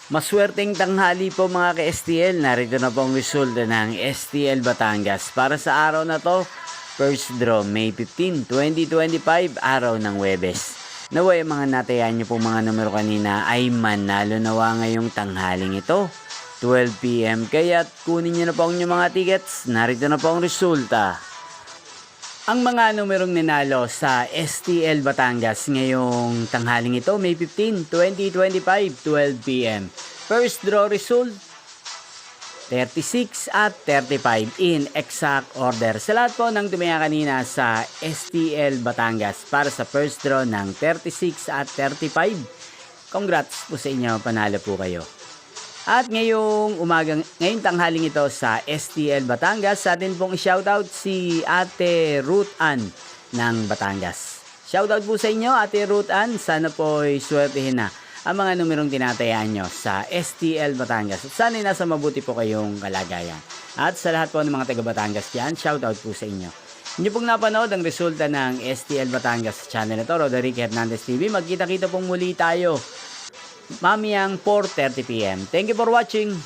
Maswerteng tanghali po mga ka-STL. Narito na po ang resulta ng STL Batangas. Para sa araw na to, first draw May 15, 2025, araw ng Huwebes. Naway mga natayan niyo po mga numero kanina ay manalo nawa ngayong tanghaling ito. 12 PM. Kaya't kunin niyo na po ang inyong mga tickets. Narito na po ang resulta. Ang mga numerong ninalo sa STL Batangas ngayong tanghaling ito, May 15, 2025, 12 PM. First draw result, 36 at 35 in exact order. Sa lahat po ng tumaya kanina sa STL Batangas para sa first draw ng 36 at 35, congrats po sa inyo, panalo po kayo. At ngayong tanghaling ito sa STL Batangas, sa atin pong shoutout si Ate Ruth Ann ng Batangas. Shoutout po sa inyo, Ate Ruth Ann. Sana po ay swertihin na ang mga numerong tinatayaan nyo sa STL Batangas. At sana nasa mabuti po kayong kalagayan. At sa lahat po ng mga taga Batangas dyan, shoutout po sa inyo. Hindi pong napanood ang resulta ng STL Batangas sa channel na ito, Roderick Hernandez TV. Magkita-kita pong muli tayo mamayang 4:30 PM. Thank you for watching.